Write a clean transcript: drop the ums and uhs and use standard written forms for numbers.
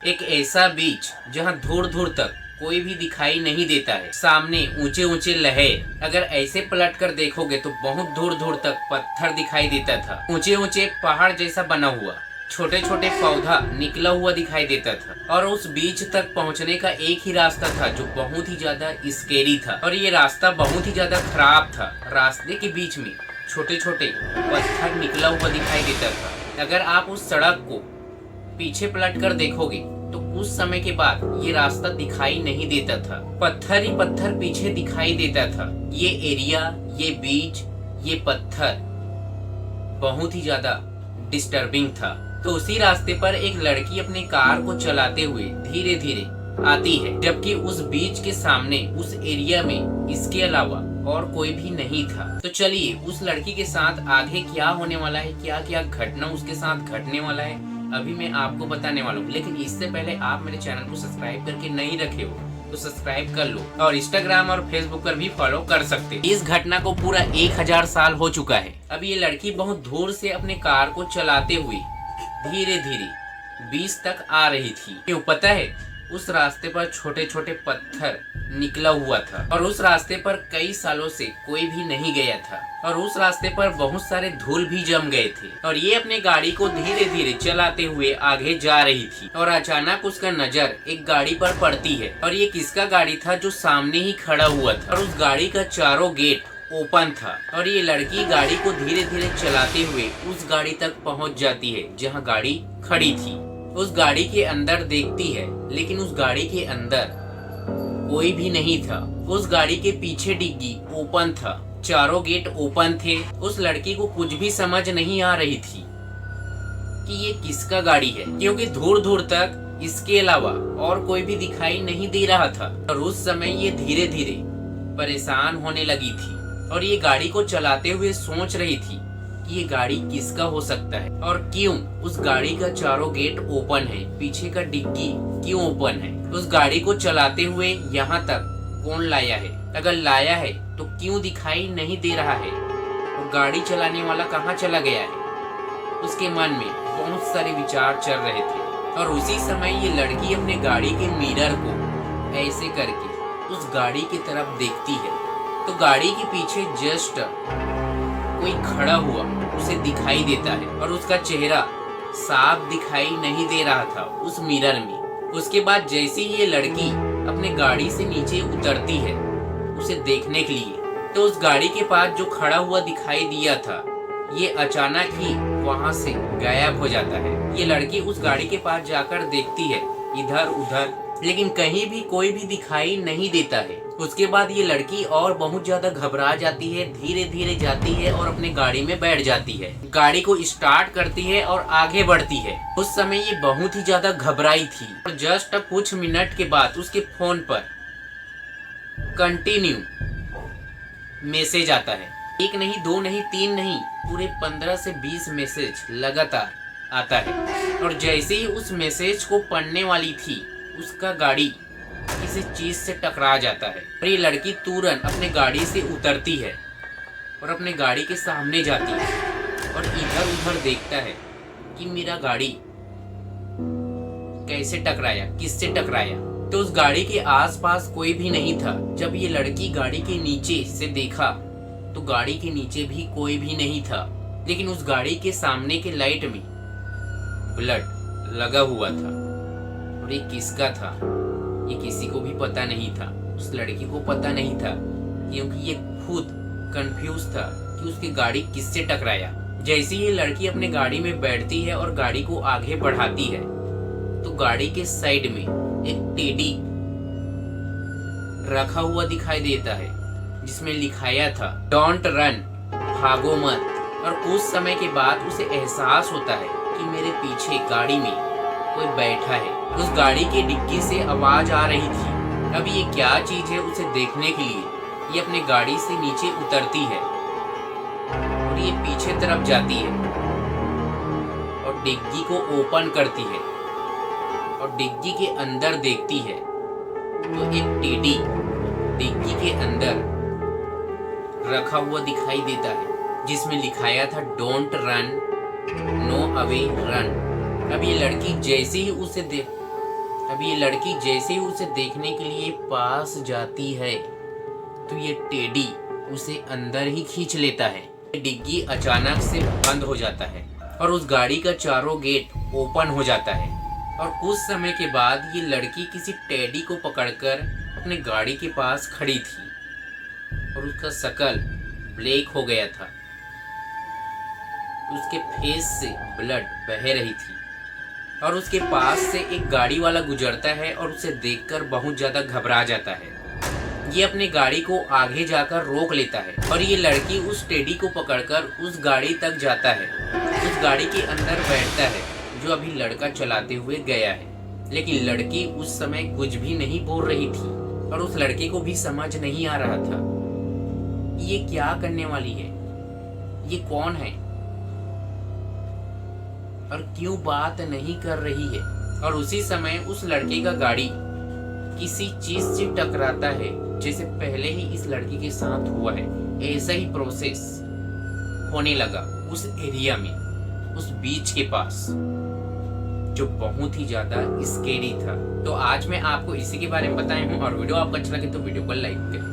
एक ऐसा बीच जहां दूर दूर तक कोई भी दिखाई नहीं देता है। सामने ऊंचे ऊंचे लहर, अगर ऐसे पलट कर देखोगे तो बहुत दूर दूर तक पत्थर दिखाई देता था। ऊंचे ऊंचे पहाड़ जैसा बना हुआ, छोटे छोटे पौधा निकला हुआ दिखाई देता था। और उस बीच तक पहुंचने का एक ही रास्ता था जो बहुत ही ज्यादा स्केरी था, और ये रास्ता बहुत ही ज्यादा खराब था। रास्ते के बीच में छोटे छोटे पत्थर निकला हुआ दिखाई देता था। अगर आप उस सड़क को पीछे पलट कर देखोगे तो कुछ समय के बाद ये रास्ता दिखाई नहीं देता था। पत्थर ही पत्थर पीछे दिखाई देता था। ये एरिया, ये बीच, ये पत्थर बहुत ही ज्यादा डिस्टर्बिंग था। तो उसी रास्ते पर एक लड़की अपनी कार को चलाते हुए धीरे धीरे आती है, जबकि उस बीच के सामने उस एरिया में इसके अलावा और कोई भी नहीं था। तो चलिए उस लड़की के साथ आगे क्या होने वाला है, क्या क्या घटना उसके साथ घटने वाला है, अभी मैं आपको बताने वाला हूँ। लेकिन इससे पहले आप मेरे चैनल को सब्सक्राइब करके नहीं रखे हो तो सब्सक्राइब कर लो, और इंस्टाग्राम और फेसबुक पर भी फॉलो कर सकते हो। इस घटना को पूरा 1000 साल हो चुका है। अब ये लड़की बहुत दूर से अपने कार को चलाते हुए धीरे धीरे बीच तक आ रही थी। क्यों पता है? उस रास्ते पर छोटे छोटे पत्थर निकला हुआ था, और उस रास्ते पर कई सालों से कोई भी नहीं गया था, और उस रास्ते पर बहुत सारे धूल भी जम गए थे। और ये अपने गाड़ी को धीरे धीरे चलाते हुए आगे जा रही थी, और अचानक उसका नजर एक गाड़ी पर पड़ती है। और ये किसका गाड़ी था? जो सामने ही खड़ा हुआ था, और उस गाड़ी का चारों गेट ओपन था। और ये लड़की गाड़ी को धीरे धीरे चलाते हुए उस गाड़ी तक पहुंच जाती है जहां गाड़ी खड़ी थी। उस गाड़ी के अंदर देखती है, लेकिन उस गाड़ी के अंदर कोई भी नहीं था। उस गाड़ी के पीछे डिग्गी ओपन था, चारों गेट ओपन थे। उस लड़की को कुछ भी समझ नहीं आ रही थी कि ये किसका गाड़ी है, क्योंकि दूर दूर तक इसके अलावा और कोई भी दिखाई नहीं दे रहा था। और उस समय ये धीरे धीरे परेशान होने लगी थी, और ये गाड़ी को चलाते हुए सोच रही थी कि ये गाड़ी किसका हो सकता है, और क्यों उस गाड़ी का चारों गेट ओपन है, पीछे का डिग्गी क्यों ओपन है। उस गाड़ी को चलाते हुए यहाँ तक कौन लाया है? अगर लाया है तो क्यों दिखाई नहीं दे रहा है, और गाड़ी चलाने वाला कहाँ चला गया है? उसके मन में बहुत सारे विचार चल रहे थे। और उसी समय ये लड़की अपने गाड़ी के मिरर को ऐसे करके उस गाड़ी की तरफ देखती है, तो गाड़ी के पीछे जस्ट कोई खड़ा हुआ उसे दिखाई देता है, और उसका चेहरा साफ दिखाई नहीं दे रहा था उस मिरर में। उसके बाद जैसे ही ये लड़की अपने गाड़ी से नीचे उतरती है उसे देखने के लिए, तो उस गाड़ी के पास जो खड़ा हुआ दिखाई दिया था ये अचानक ही वहां से गायब हो जाता है। ये लड़की उस गाड़ी के पास जाकर देखती है इधर उधर, लेकिन कहीं भी कोई भी दिखाई नहीं देता है। उसके बाद ये लड़की और बहुत ज्यादा घबरा जाती है, धीरे धीरे जाती है और अपने गाड़ी में बैठ जाती है, गाड़ी को स्टार्ट करती है और आगे बढ़ती है। उस समय ये बहुत ही ज्यादा घबराई थी, और जस्ट कुछ मिनट के बाद उसके फोन पर कंटिन्यू मैसेज आता है। एक नहीं, दो नहीं, तीन नहीं, पूरे 15 से 20 मैसेज लगातार आता है। और जैसे ही उस मैसेज को पढ़ने वाली थी, उसका गाड़ी किसी चीज से टकरा जाता है, और ये लड़की तुरंत अपने गाड़ी से उतरती है और अपने गाड़ी के सामने जाती है, और इधर उधर देखता है कि मेरा गाड़ी कैसे टकराया, किससे टकराया। तो उस गाड़ी के आसपास कोई भी नहीं था। जब ये लड़की गाड़ी के नीचे से देखा तो गाड़ी के नीचे भी कोई भी नहीं था, लेकिन उस गाड़ी के सामने के लाइट में ब्लड लगा हुआ था। और ये किसका था ये किसी को भी पता नहीं था। उस लड़की को पता नहीं था, क्योंकि ये खुद कंफ्यूज था कि उसकी गाड़ी किससे टकराया। जैसे ही ये लड़की अपने गाड़ी में बैठती है और गाड़ी को आगे बढ़ाती है, तो गाड़ी के साइड में एक टेडी रखा हुआ दिखाई देता है, जिसमें लिखाया था डोंट रन, भागो मत। और कुछ समय के बाद उसे एहसास होता है कि मेरे पीछे गाड़ी में कोई बैठा है। उस गाड़ी के डिक्की से आवाज आ रही थी। अब ये क्या चीज है, उसे देखने के लिए ये अपने गाड़ी से नीचे उतरती है, और ये पीछे तरफ जाती है और डिग्गी को ओपन करती है, और डिग्गी के अंदर देखती है तो एक टेडी डिग्गी के अंदर रखा हुआ दिखाई देता है, जिसमें लिखाया था don't run, no away run. अब ये लड़की जैसे ही उसे अब ये लड़की जैसे ही उसे देखने के लिए पास जाती है तो ये टेडी उसे अंदर ही खींच लेता है। डिग्गी अचानक से बंद हो जाता है और उस गाड़ी का चारों गेट ओपन हो जाता है और कुछ समय के बाद ये लड़की किसी टेडी को पकड़कर अपने गाड़ी के पास खड़ी थी और उसका शकल ब्लैक हो गया था। उसके फेस से ब्लड बह रही थी और उसके पास से एक गाड़ी वाला गुजरता है और उसे देखकर बहुत ज्यादा घबरा जाता है। ये अपने गाड़ी को आगे जाकर रोक लेता है और ये लड़की उस टेडी को पकड़कर उस गाड़ी तक जाता है। उस गाड़ी के अंदर बैठता है जो अभी लड़का चलाते हुए गया है, लेकिन लड़की उस समय कुछ भी नहीं बोल रही थी और उस लड़के को भी समझ नहीं आ रहा था ये क्या करने वाली है, ये कौन है और क्यों बात नहीं कर रही है। और उसी समय उस लड़के का गाड़ी किसी चीज से टकराता है जैसे पहले ही इस लड़की के साथ हुआ है। ऐसा ही प्रोसेस होने लगा उस एरिया में, उस बीच के पास, जो बहुत ही ज्यादा स्केरी था। तो आज मैं आपको इसी के बारे में बताया हूँ और वीडियो आपको अच्छा लगे तो वीडियो को लाइक करें।